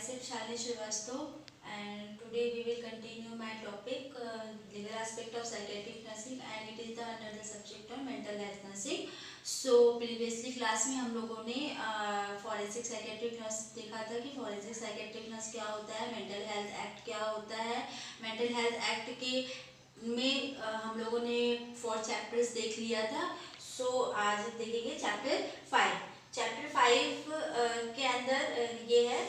myself Shalini Srivastava, and today we will continue my topic, legal aspect of psychiatric nursing, and it is the under the subject of mental health nursing. So previously class में हम लोगों ने forensic psychiatric nurse देखा था कि forensic psychiatric nurse क्या होता है, मेंटल हेल्थ एक्ट क्या होता है। मेंटल हेल्थ एक्ट के में हम लोगों ने 4 चैप्टर्स देख लिया था। सो आज देखेंगे चैप्टर 5। चैप्टर 5 के अंदर ये है,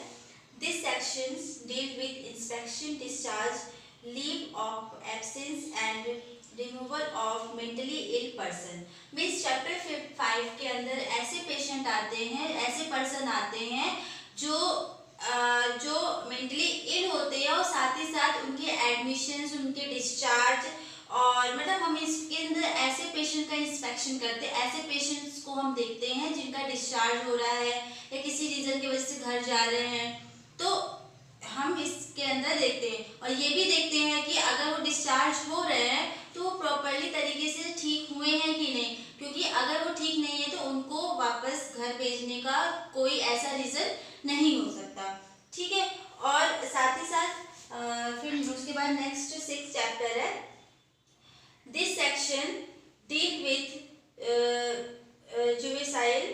this sections deal with inspection, discharge, leave of absence and removal of mentally ill person. Means chapter 5 के अंदर ऐसे पेशेंट आते हैं, ऐसे पर्सन आते हैं जो मेंटली इल होते हैं और साथ ही साथ उनके एडमिशंस, उनके डिस्चार्ज, और मतलब हम इसके अंदर ऐसे पेशेंट का इंस्पेक्शन करते हैं, ऐसे पेशेंट्स को हम देखते हैं जिनका डिस्चार्ज हो रहा है या किसी रीज़न की वजह से घर जा रहे हैं, तो हम इसके अंदर देखते हैं। और ये भी देखते हैं कि अगर वो डिस्चार्ज हो रहे हैं तो वो प्रॉपरली तरीके से ठीक हुए हैं कि नहीं, क्योंकि अगर वो ठीक नहीं है तो उनको वापस घर भेजने का कोई ऐसा रीज़न नहीं हो सकता। ठीक है। और साथ ही साथ फिर उसके बाद नेक्स्ट 6 चैप्टर है। This section deal with juvenile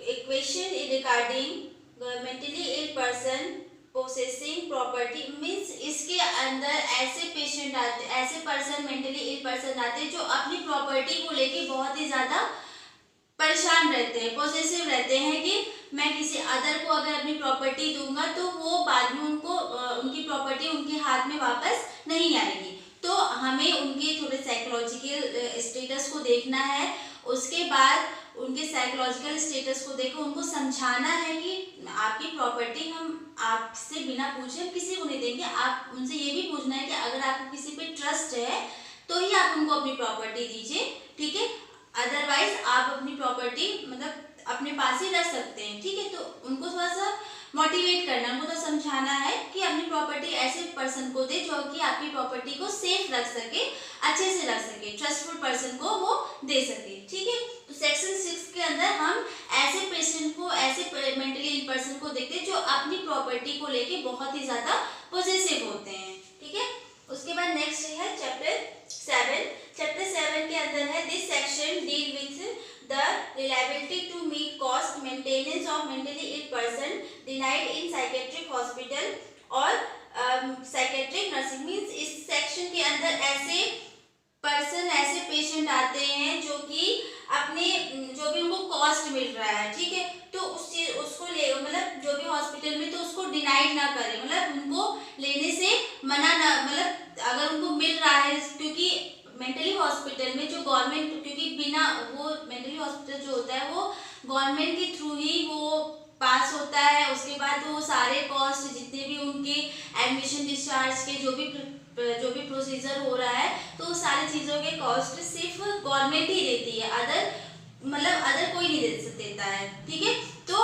equation regarding mentally ill person possessing property। Means इसके अंदर ऐसे पेशेंट आते, ऐसे पर्सन, मेंटली इल पर्सन आते हैं जो अपनी प्रॉपर्टी को लेके बहुत ही ज़्यादा परेशान रहते हैं, पॉसेसिव रहते हैं कि मैं किसी अदर को अगर अपनी प्रॉपर्टी दूंगा तो वो बाद में उनको उनकी प्रॉपर्टी उनके हाथ में वापस नहीं आएगी। तो हमें उनके थोड़े साइकोलॉजिकल स्टेटस को देखना है। उसके बाद उनके साइकोलॉजिकल स्टेटस को देखो, उनको समझाना है कि आपकी प्रॉपर्टी हम आपसे बिना पूछे हम किसी को नहीं देंगे। आप उनसे ये भी पूछना है कि अगर आपको किसी पे ट्रस्ट है तो ही आप उनको अपनी प्रॉपर्टी दीजिए। ठीक है, अदरवाइज आप अपनी प्रॉपर्टी मतलब अपने पास ही रख सकते हैं। ठीक है, तो उनको थोड़ा सा मोटिवेट करना, उनको तो समझाना है कि अपनी प्रॉपर्टी ऐसे पर्सन को दे जो कि आपकी प्रॉपर्टी को सेफ रख सके, अच्छे से रख सके, ट्रस्टफुल पर्सन को वो दे सके। ठीक है, तो सेक्शन 6 के अंदर हम ऐसे पेशेंट को, ऐसे मेंटली इल पर्सन को देखते हैं जो अपनी प्रॉपर्टी को लेके बहुत ही ज्यादा पॉसेसिव होते हैं। ठीक है, उसके बाद नेक्स्ट है चैप्टर 7। चैप्टर 7 के अंदर है, this section deal with the reliability to meet cost maintenance of mentally ill person denied in psychiatric hospital और psychiatric nursing। मीन्स इस सेक्शन के अंदर ऐसे पर्सन, ऐसे पेशेंट आते हैं जो कि अपने जो भी उनको कॉस्ट मिल रहा है, ठीक है, तो उस चीज उसको ले मतलब जो भी हॉस्पिटल में तो उसको डिनाइड ना करे, मतलब उनको लेने से मना ना, मतलब अगर उनको मिल रहा है, क्योंकि मेंटली हॉस्पिटल में जो गवर्नमेंट, क्योंकि बिना वो मेंटली हॉस्पिटल जो होता है वो गवर्नमेंट के थ्रू ही वो पास होता है। उसके बाद वो सारे कॉस्ट जितने भी उनके एडमिशन, डिस्चार्ज के जो भी प्रोसीजर हो रहा है, तो सारी चीज़ों के कॉस्ट सिर्फ गवर्नमेंट ही देती है, अदर कोई नहीं देता है। ठीक है, तो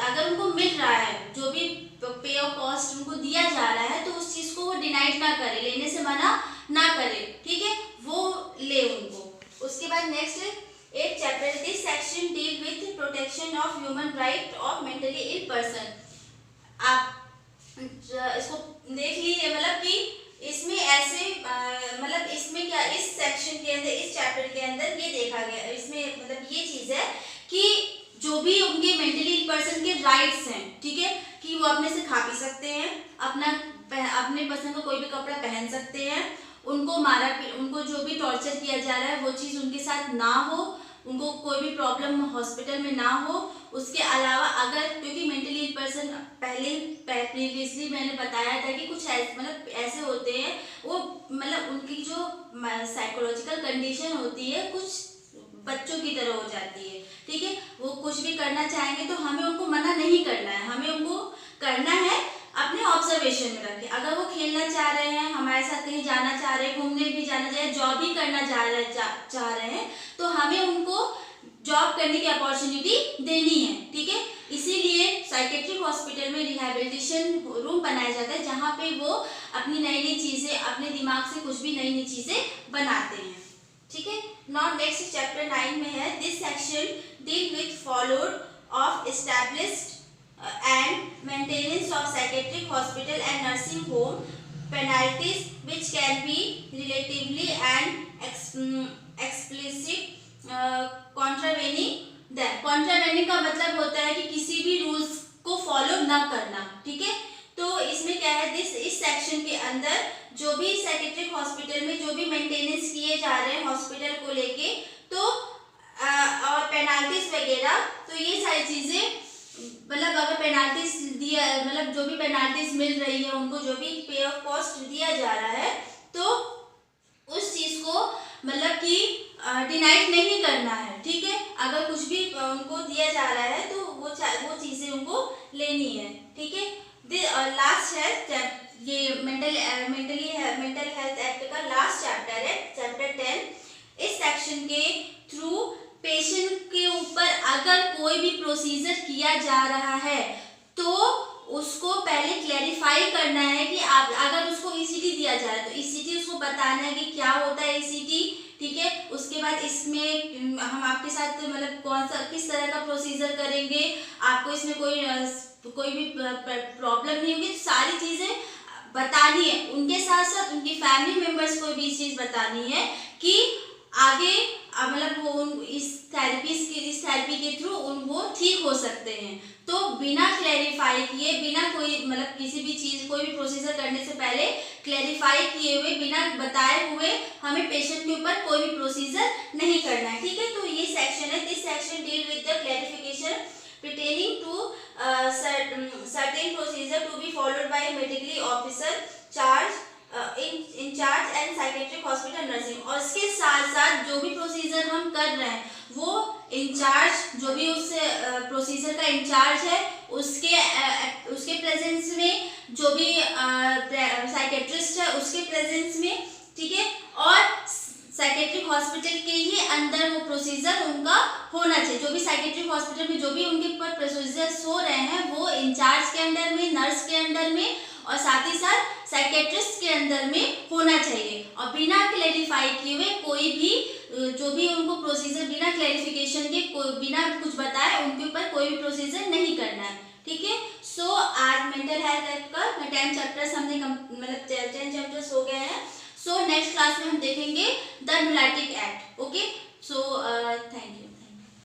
अगर उनको मिल रहा है, जो भी पे ऑफ कॉस्ट उनको दिया जा रहा है, तो उस चीज़ को वो डिनाइड ना करे, लेने से मना ना करे। ठीक है, वो ले उनको। उसके बाद next 8 chapter, this section deal with protection of human right of mentally ill person. आप इसको देख लीजिए, मतलब कि इसमें ऐसे मतलब इसमें क्या, इस सेक्शन के अंदर, इस चैप्टर के अंदर ये देखा गया, इसमें मतलब ये चीज़ है कि जो भी उनके मेंटली इल पर्सन के राइट्स हैं, ठीक है, कि वो अपने से खा पी सकते हैं, अपने पसंद का कोई भी कपड़ा पहन सकते हैं, उनको जो भी टॉर्चर किया जा रहा है वो चीज़ उनके साथ ना हो, उनको कोई भी प्रॉब्लम हॉस्पिटल में ना हो। उसके अलावा अगर, क्योंकि मेंटली इल पर्सन प्रीवियसली मैंने बताया था कि कुछ ऐसे होते हैं, वो मतलब उनकी जो साइकोलॉजिकल कंडीशन होती है कुछ बच्चों की तरह हो जाती है। ठीक है, वो कुछ भी करना चाहेंगे तो हमें उनको मना नहीं करना है, हमें उनको करना है अपने ऑब्जर्वेशन में रखें। अगर वो खेलना चाह रहे हैं, हमारे साथ कहीं जाना चाह रहे हैं, घूमने भी जाना चाह रहे हैं, जॉब भी करना चाह रहे हैं, तो हमें उनको जॉब करने की अपॉर्चुनिटी देनी है। ठीक है, इसीलिए साइकेट्रिक हॉस्पिटल में रिहैबिलिटेशन रूम बनाया जाता है, जहाँ पे वो अपनी नई नई चीज़ें, अपने दिमाग से कुछ भी नई नई चीज़ें बनाते हैं। ठीक है, नाउ नेक्स्ट चैप्टर 9 में है, this section deal with followed of established and maintenance of psychiatric hospital and nursing home, penalties which can be relatively and explicit contravening them. contravening का मतलब होता है कि किसी भी रूल्स को फॉलो ना करना, ठीक है। तो इसमें क्या है, इस सेक्शन के अंदर जो भी साइकेट्रिक हॉस्पिटल में जो भी मेंटेनेंस किए जा रहे हैं हॉस्पिटल को लेके, तो और पेनाल्टीज वगैरह, तो ये सारी चीजें मतलब अगर पेनाल्टीज दिया, मतलब जो भी पेनाल्टीज मिल रही है उनको, जो भी पे ऑफ कॉस्ट दिया जा रहा है, तो उस चीज को मतलब कि डिनाइड नहीं करना है, ठीक है। अगर कुछ भी उनको दिया जा रहा है तो वो चीजें उनको लेनी है, ठीक है। लास्ट है ये मेंटल हेल्थ एक्ट का लास्ट चैप्टर है, चैप्टर 10। इस सेक्शन के थ्रू पेशेंट के ऊपर अगर कोई भी प्रोसीजर किया जा रहा है तो उसको पहले क्लैरिफाई करना है कि आप अगर उसको ईसीटी दिया जा रहा है तो ईसीटी उसको बताना है कि क्या होता है ईसीटी, ठीक है। उसके बाद इसमें हम आपके साथ मतलब कौन सा किस तरह का प्रोसीजर करेंगे, आपको इसमें कोई भी प्रॉब्लम नहीं होगी, सारी चीजें बतानी है। उनके साथ साथ उनकी फैमिली मेंबर्स को भी चीज बतानी है कि आगे मतलब वो इस थेरेपी के थ्रू वो ठीक हो सकते हैं। तो बिना क्लैरिफाई किए, बिना कोई मतलब किसी भी चीज कोई भी प्रोसीजर करने से पहले क्लैरिफाई किए हुए, बिना बताए हुए हमें पेशेंट के ऊपर कोई भी प्रोसीजर नहीं करना है, ठीक है। तो ये सेक्शन है, this section deal with the clarification pertaining to certain procedure to be followed by medically officer charge in charge and psychiatric hospital nursing। और इसके साथ साथ जो भी प्रोसीजर हम कर रहे हैं वो इंचार्ज, जो भी उस प्रोसीजर का इंचार्ज है, उसके प्रेजेंस में, जो भी साइकेट्रिस्ट है उसके प्रेजेंस में, ठीक है। और साइकेट्रिक हॉस्पिटल के ही अंदर वो प्रोसीजर उनका होना चाहिए। जो भी साइकेट्रिक हॉस्पिटल में जो भी उनके ऊपर प्रोसीजर्स हो रहे हैं वो इंचार्ज के अंडर में, नर्स के अंडर में और साथ ही साथ साइकेट्रिस्ट के अंदर में होना चाहिए। और बिना क्लैरिफाई किए हुए कोई भी जो भी उनको प्रोसीजर बिना क्लैरिफिकेशन के, बिना कुछ बताए उनके ऊपर कोई भी प्रोसीजर नहीं करना है, ठीक है। सो आज मेंटल हेल्थ एक्ट का 10 चैप्टर्स हमने मतलब 10 चैप्टर्स हो गए हैं। सो नेक्स्ट क्लास में हम देखेंगे the Neolithic act, okay. So thank you.